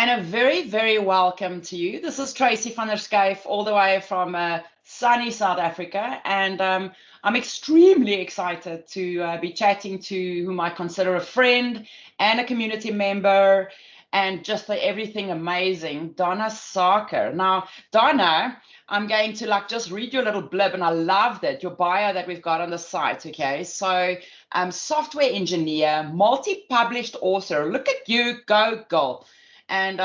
And a very, very welcome to you. This is Tracy van der Schuyf, all the way from sunny South Africa. And I'm extremely excited to be chatting to whom I consider a friend and a community member and just everything amazing, Dona Sakar. Now, Dona, I'm going to just read you a little blip, and I loved it, your bio that we've got on the site, okay? So, software engineer, multi-published author. Look at you, go girl. And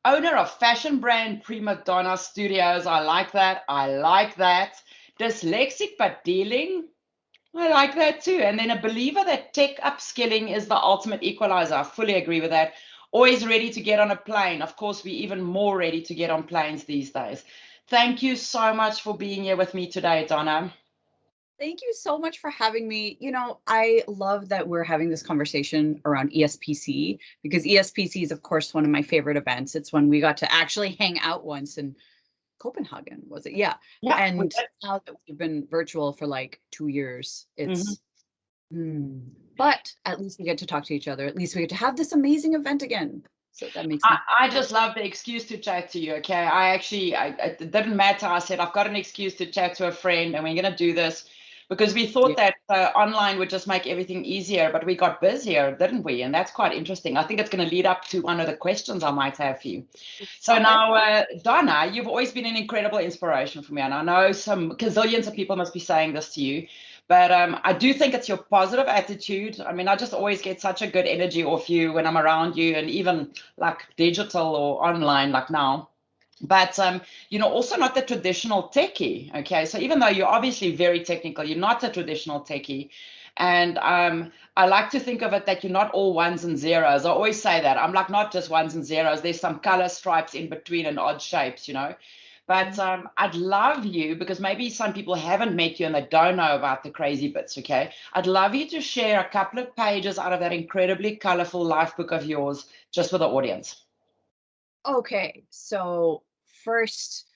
owner of fashion brand Prima Donna Studios. I like that. I like that. Dyslexic but dealing. I like that too. And then a believer that tech upskilling is the ultimate equalizer. I fully agree with that. Always ready to get on a plane. Of course, we're even more ready to get on planes these days. Thank you so much for being here with me today, Donna. Thank you so much for having me. I love that we're having this conversation around ESPC because ESPC is, of course, one of my favorite events. It's when we got to actually hang out once in Copenhagen, was it? Yeah. Yeah. And now that we've been virtual for like 2 years, Mhm. it's, but at least we get to talk to each other. At least we get to have this amazing event again. So that makes me. I just love the excuse to chat to you. Okay. It didn't matter. I said, I've got an excuse to chat to a friend and we're going to do this because we thought that online would just make everything easier, but we got busier, didn't we? And that's quite interesting. I think it's going to lead up to one of the questions I might have for you. So Okay. now, Donna, you've always been an incredible inspiration for me. And I know some gazillions of people must be saying this to you. But I do think it's your positive attitude. I mean, I just always get such a good energy off you when I'm around you, and even like digital or online, like now. But also not the traditional techie. Okay, so even though you're obviously very technical, you're not a traditional techie. And I like to think of it that you're not all ones and zeros. I always say that. I'm like not just ones and zeros. There's some color stripes in between and odd shapes. But I'd love you, because maybe some people haven't met you and they don't know about the crazy bits, okay? I'd love you to share a couple of pages out of that incredibly colorful life book of yours just for the audience. Okay. So first,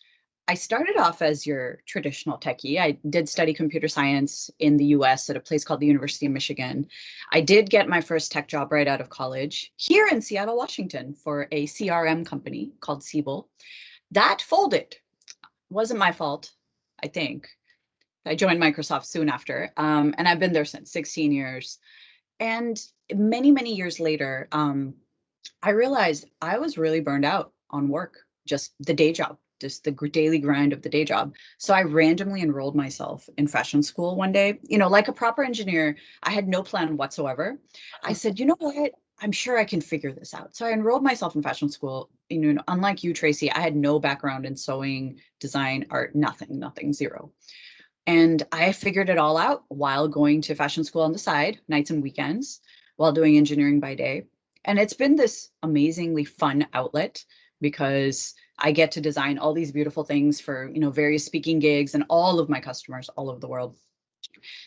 I started off as your traditional techie. I did study computer science in the US at a place called the University of Michigan. I did get my first tech job right out of college here in Seattle, Washington, for a CRM company called Siebel. That folded. Wasn't my fault, I think. I joined Microsoft soon after, and I've been there since 16 years. And many, many years later, I realized I was really burned out on work, just the day job, just the daily grind of the day job. So I randomly enrolled myself in fashion school one day. Like a proper engineer, I had no plan whatsoever. I said, you know what? I'm sure I can figure this out. So I enrolled myself in fashion school. Unlike you, Tracy, I had no background in sewing, design, art, nothing, zero. And I figured it all out while going to fashion school on the side, nights and weekends, while doing engineering by day. And it's been this amazingly fun outlet because I get to design all these beautiful things for, various speaking gigs and all of my customers all over the world.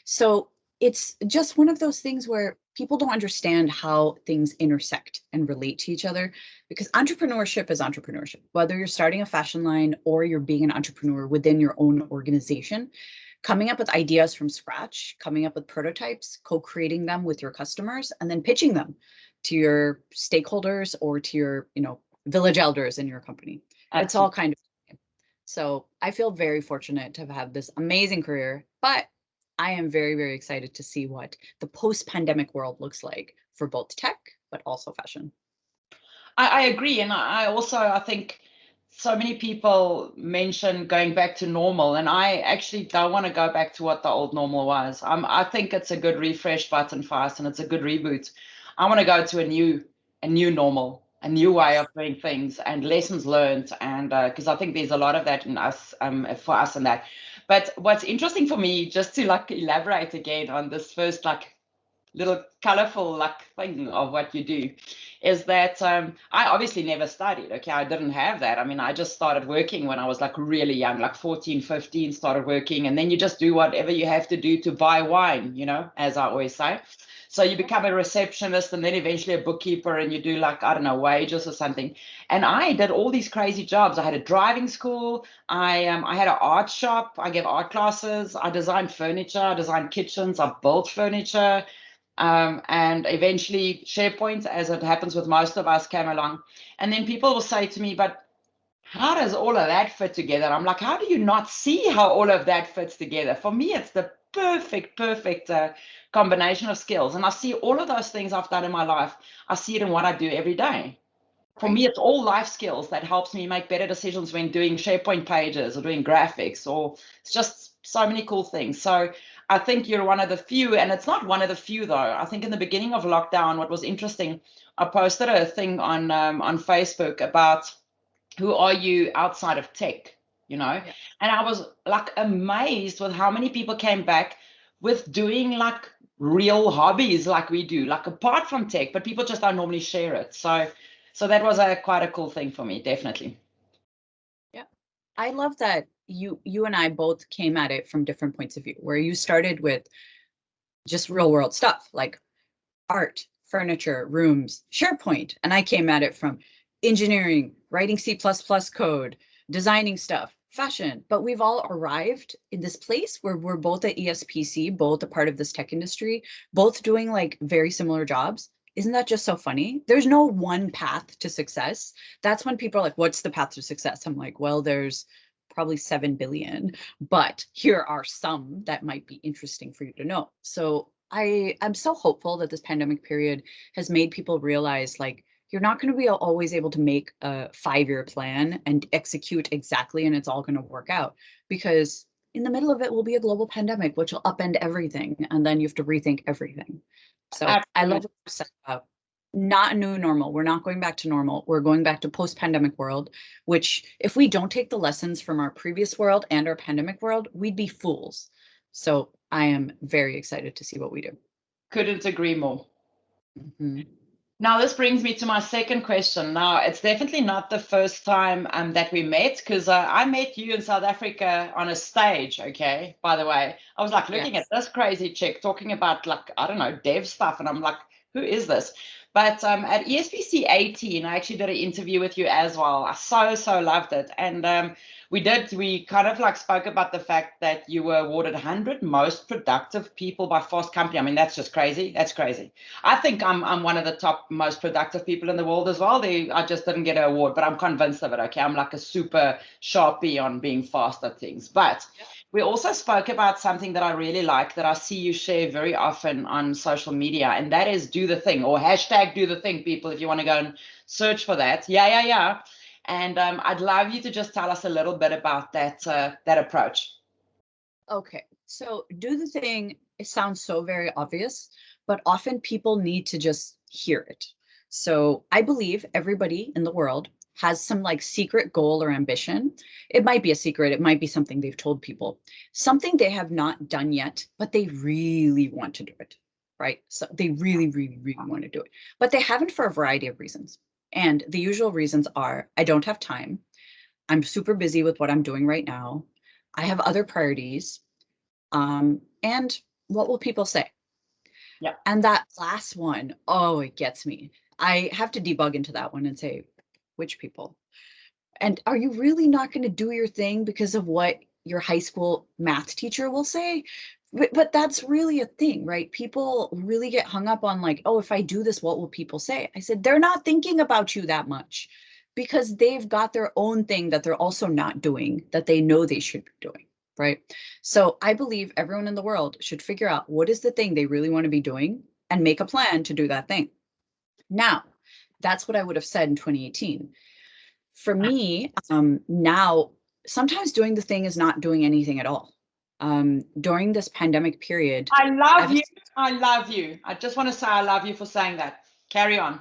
So it's just one of those things where people don't understand how things intersect and relate to each other, because entrepreneurship is entrepreneurship. Whether you're starting a fashion line or you're being an entrepreneur within your own organization, coming up with ideas from scratch, coming up with prototypes, co-creating them with your customers, and then pitching them to your stakeholders or to your, village elders in your company. It's all kind of. So I feel very fortunate to have had this amazing career, but I am very, very excited to see what the post-pandemic world looks like for both tech, but also fashion. I agree. And I think so many people mention going back to normal, and I actually don't want to go back to what the old normal was. I think it's a good refresh button for us, and it's a good reboot. I want to go to a new normal, a new way of doing things, and lessons learned, and because I think there's a lot of that in us, for us, and that. But what's interesting for me, just to elaborate again on this first little colorful thing of what you do, is that I obviously never studied. Okay, I didn't have that. I mean, I just started working when I was really young, 14, 15, started working, and then you just do whatever you have to do to buy wine, as I always say. So you become a receptionist and then eventually a bookkeeper, and you do I don't know, wages or something. And I did all these crazy jobs. I had a driving school. I had an art shop. I gave art classes. I designed furniture. I designed kitchens. I built furniture. And eventually SharePoint, as it happens with most of us, came along. And then people will say to me, but how does all of that fit together? I'm like, how do you not see how all of that fits together? For me, it's the perfect combination of skills. And I see all of those things I've done in my life. I see it in what I do every day. For Right. me, it's all life skills that helps me make better decisions when doing SharePoint pages or doing graphics, or it's just so many cool things. So I think you're one of the few, and it's not one of the few though. I think in the beginning of lockdown, what was interesting, I posted a thing on Facebook about who are you outside of tech, you know? Yeah. And I was like amazed with how many people came back with doing like real hobbies like we do, like apart from tech, but people just don't normally share it. So that was a quite a cool thing for me, definitely. Yeah. I love that you and I both came at it from different points of view, where you started with just real world stuff like art, furniture, rooms, SharePoint. And I came at it from engineering, writing C++ code, designing stuff, fashion. But we've all arrived in this place where we're both at ESPC, both a part of this tech industry, both doing like very similar jobs. Isn't that just so funny? There's no one path to success. That's when people are like, what's the path to success? I'm like, well, there's probably 7 billion, but here are some that might be interesting for you to know. So I'm so hopeful that this pandemic period has made people realize like you're not going to be always able to make a 5-year plan and execute exactly and it's all going to work out, because in the middle of it will be a global pandemic which will upend everything and then you have to rethink everything. So I love Absolutely. what you said about not a new normal. We're not going back to normal. We're going back to post-pandemic world, which if we don't take the lessons from our previous world and our pandemic world, we'd be fools. So I am very excited to see what we do. Couldn't agree more. Mhm. Now, this brings me to my second question. Now, it's definitely not the first time that we met, because I met you in South Africa on a stage, okay, by the way. I was like looking at Yes. this crazy chick talking about, like, I don't know, dev stuff, and I'm like, who is this? But at ESPC 18, I actually did an interview with you as well. I so loved it. And we kind of like spoke about the fact that you were awarded 100 most productive people by Fast Company. I mean, that's just crazy. That's crazy. I think I'm one of the top most productive people in the world as well. I just didn't get an award, but I'm convinced of it. Okay, I'm like a super sharpie on being fast at things. But Yeah. we also spoke about something that I really like that I see you share very often on social media, and that is do the thing, or hashtag do the thing, people, if you want to go and search for that. Yeah. And I'd love you to just tell us a little bit about that approach. Okay. So do the thing, it sounds so very obvious, but often people need to just hear it. So I believe everybody in the world has some like secret goal or ambition. It might be a secret, it might be something they've told people, something they have not done yet, but they really want to do it, right? So they really want to do it, but they haven't for a variety of reasons. And the usual reasons are I don't have time. I'm super busy with what I'm doing right now. I have other priorities. And what will people say? Yeah. And that last one, oh, it gets me. I have to debug into that one and say, which people? And are you really not going to do your thing because of what your high school math teacher will say? But that's really a thing, right? People really get hung up on like, oh, if I do this, what will people say? I said, they're not thinking about you that much because they've got their own thing that they're also not doing that they know they should be doing, right? So I believe everyone in the world should figure out what is the thing they really want to be doing and make a plan to do that thing. Now, that's what I would have said in 2018. For me, now sometimes doing the thing is not doing anything at all. During this pandemic period, I I've love you. I love you. I just want to say I love you for saying that. Carry on.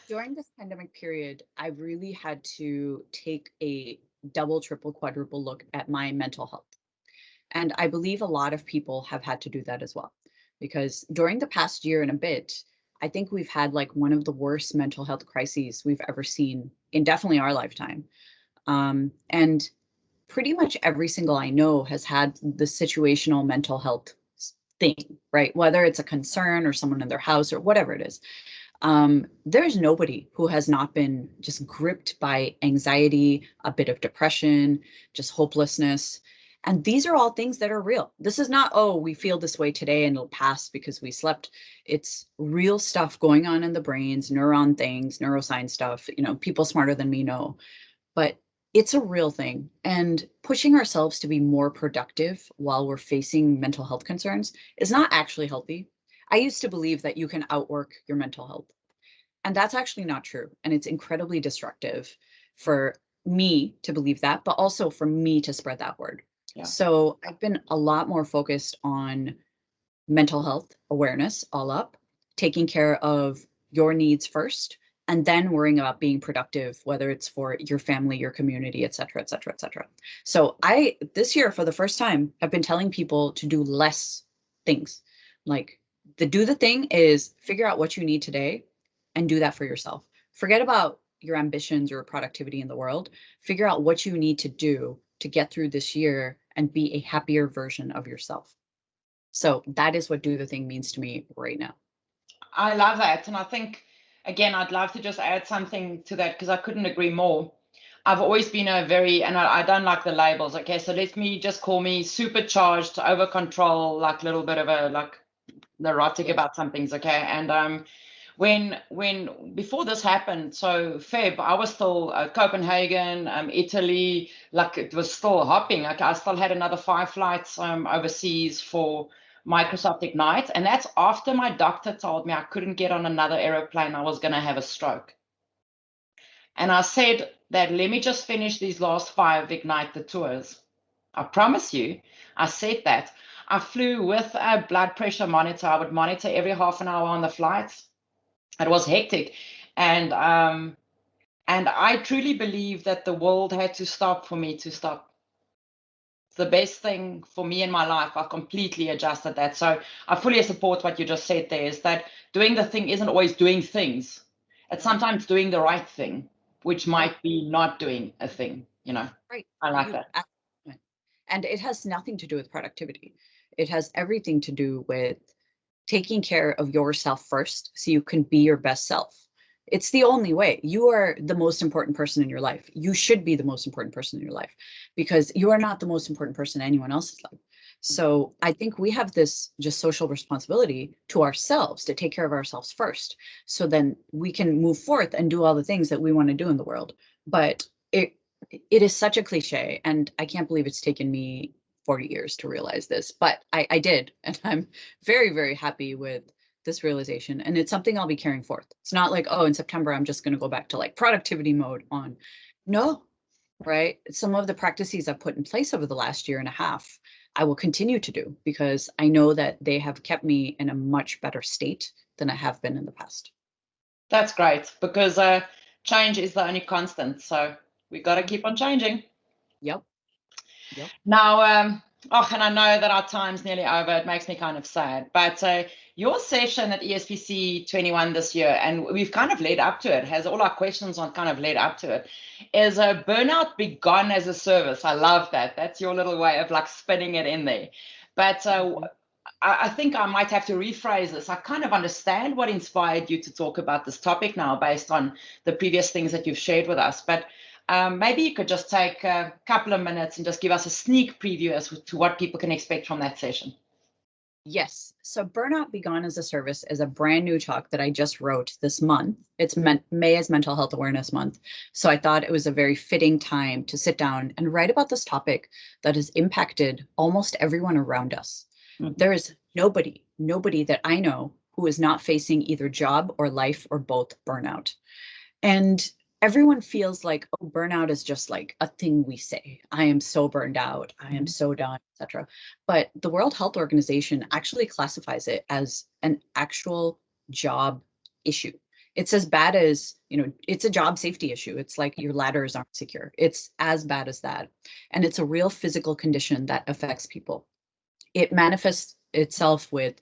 during this pandemic period, I really had to take a double, triple, quadruple look at my mental health. And I believe a lot of people have had to do that as well. Because during the past year and a bit, I think we've had like one of the worst mental health crises we've ever seen in definitely our lifetime. And pretty much every single I know has had the situational mental health thing, right? Whether it's a concern or someone in their house or whatever it is. There's nobody who has not been just gripped by anxiety, a bit of depression, just hopelessness. And these are all things that are real. This is not, oh, we feel this way today and it'll pass because we slept. It's real stuff going on in the brains, neuron things, neuroscience stuff, people smarter than me know, but it's a real thing. And pushing ourselves to be more productive while we're facing mental health concerns is not actually healthy. I used to believe that you can outwork your mental health. And that's actually not true. And it's incredibly destructive for me to believe that, but also for me to spread that word. Yeah. So I've been a lot more focused on mental health awareness all up, taking care of your needs first, and then worrying about being productive, whether it's for your family, your community, et cetera, et cetera, et cetera. So this year, for the first time, have been telling people to do less things. Like do the thing is figure out what you need today and do that for yourself. Forget about your ambitions or productivity in the world. Figure out what you need to do to get through this year and be a happier version of yourself. So that is what do the thing means to me right now. I love that. And I think, again, I'd love to just add something to that because I couldn't agree more. I've always been and I don't like the labels. Okay, so let me just call me supercharged, over control, like a little bit of a like neurotic Yes. about some things. Okay, and when before this happened, so Feb, I was still Copenhagen, Italy, like it was still hopping. Like I still had another 5 flights overseas for Microsoft Ignite, and that's after my doctor told me I couldn't get on another aeroplane. I was going to have a stroke. And I said that let me just finish these last 5 Ignite the tours. I promise you, I said that. I flew with a blood pressure monitor. I would monitor every half an hour on the flights. It was hectic, and I truly believe that the world had to stop for me to stop. The best thing for me in my life, I completely adjusted that. So I fully support what you just said there, is that doing the thing isn't always doing things. It's Right. sometimes doing the right thing, which Right. might be not doing a thing. Right. I like You that. right. And it has nothing to do with productivity. It has everything to do with taking care of yourself first so you can be your best self. It's the only way. You are the most important person in your life. You should be the most important person in your life because you are not the most important person in anyone else's life. So I think we have this just social responsibility to ourselves to take care of ourselves first. So then we can move forth and do all the things that we want to do in the world. But it is such a cliche, and I can't believe it's taken me 40 years to realize this, but I did, and I'm very, very happy with this realization. And it's something I'll be carrying forth. It's not like, oh, in September, I'm just going to go back to like productivity mode on. No, right? Some of the practices I've put in place over the last year and a half, I will continue to do because I know that they have kept me in a much better state than I have been in the past. That's great because change is the only constant. So we got to keep on changing. Yep. Yep. Now, and I know that our time's nearly over. It makes me kind of sad. But your session at ESPC 21 this year, and we've kind of led up to it, has all our questions on kind of led up to it, is a burnout begun as a service. I love that. That's your little way of like spinning it in there. But Mhm. I think I might have to rephrase this. I kind of understand what inspired you to talk about this topic now based on the previous things that you've shared with us. But maybe you could just take a couple of minutes and just give us a sneak preview as to what people can expect from that session. Yes. So Burnout Be Gone as a Service is a brand new talk that I just wrote this month. It's meant May is Mental Health Awareness Month. So I thought it was a very fitting time to sit down and write about this topic that has impacted almost everyone around us. Mhm. There is nobody that I know who is not facing either job or life or both burnout. And everyone feels like, oh, burnout is just like a thing we say. I am so burned out. I am Mhm. so done, etc. But the World Health Organization actually classifies it as an actual job issue. It's as bad as, it's a job safety issue. It's like your ladders aren't secure. It's as bad as that. And it's a real physical condition that affects people. It manifests itself with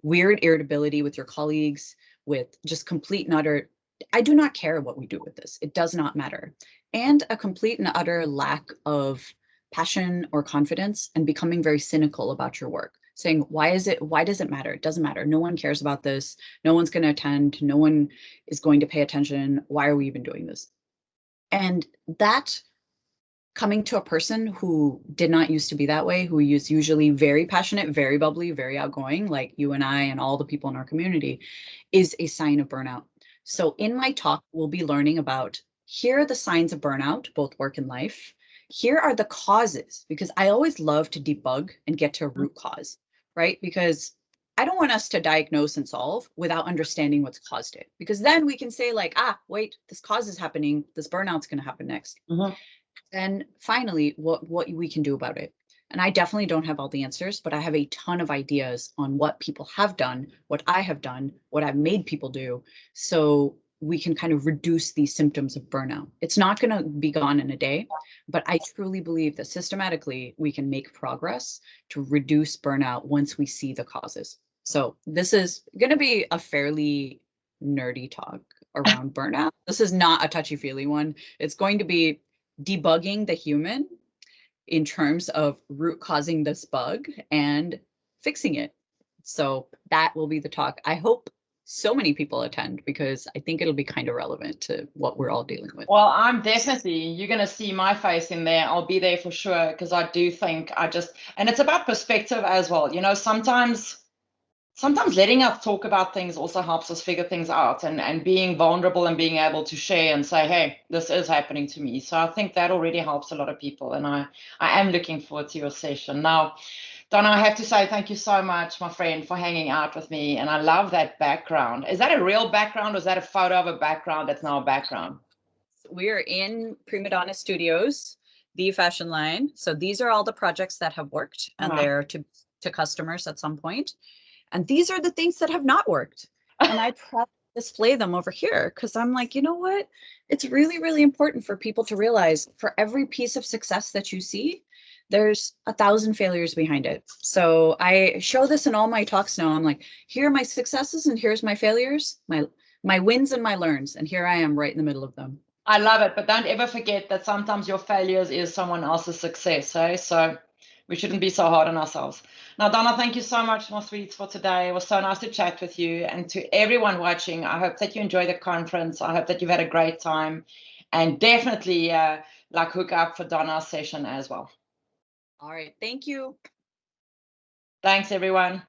weird irritability with your colleagues, with just complete and utter, I do not care what we do with this. It does not matter. And a complete and utter lack of passion or confidence and becoming very cynical about your work, saying, why does it matter? It doesn't matter. No one cares about this. No one's going to attend. No one is going to pay attention. Why are we even doing this? And that coming to a person who did not used to be that way, who is usually very passionate, very bubbly, very outgoing, like you and I and all the people in our community, is a sign of burnout. So in my talk, we'll be learning about here are the signs of burnout, both work and life. Here are the causes, because I always love to debug and get to a root cause, right? Because I don't want us to diagnose and solve without understanding what's caused it, because then we can say like, ah, wait, this cause is happening. This burnout's going to happen next. Mhm. Then finally, what we can do about it. And I definitely don't have all the answers, but I have a ton of ideas on what people have done, what I have done, what I've made people do, so we can kind of reduce these symptoms of burnout. It's not going to be gone in a day, but I truly believe that systematically we can make progress to reduce burnout once we see the causes. So this is going to be a fairly nerdy talk around burnout. This is not a touchy-feely one. It's going to be debugging the human in terms of root causing this bug and fixing it. So that will be the talk. I hope so many people attend because I think it'll be kind of relevant to what we're all dealing with. Well, I'm definitely, you're going to see my face in there. I'll be there for sure because I do think and it's about perspective as well. You know, sometimes letting us talk about things also helps us figure things out and being vulnerable and being able to share and say, hey, this is happening to me. So I think that already helps a lot of people. And I am looking forward to your session. Now, Donna, I have to say thank you so much, my friend, for hanging out with me. And I love that background. Is that a real background or is that a photo of a background that's now a background? We're in Prima Donna Studios, the fashion line. So these are all the projects that have worked and Ah. they're to customers at some point. And these are the things that have not worked. And I try to display them over here because I'm like, you know what? It's really, really important for people to realize for every piece of success that you see, there's 1,000 failures behind it. So I show this in all my talks now. I'm like, here are my successes and here's my failures, my wins and my learns. And here I am right in the middle of them. I love it, but don't ever forget that sometimes your failures is someone else's success, eh? So we shouldn't be so hard on ourselves. Now, Donna, thank you so much, my sweets, for today. It was so nice to chat with you. And to everyone watching, I hope that you enjoy the conference. I hope that you've had a great time. And definitely like hook up for Donna's session as well. All right. Thank you. Thanks, everyone.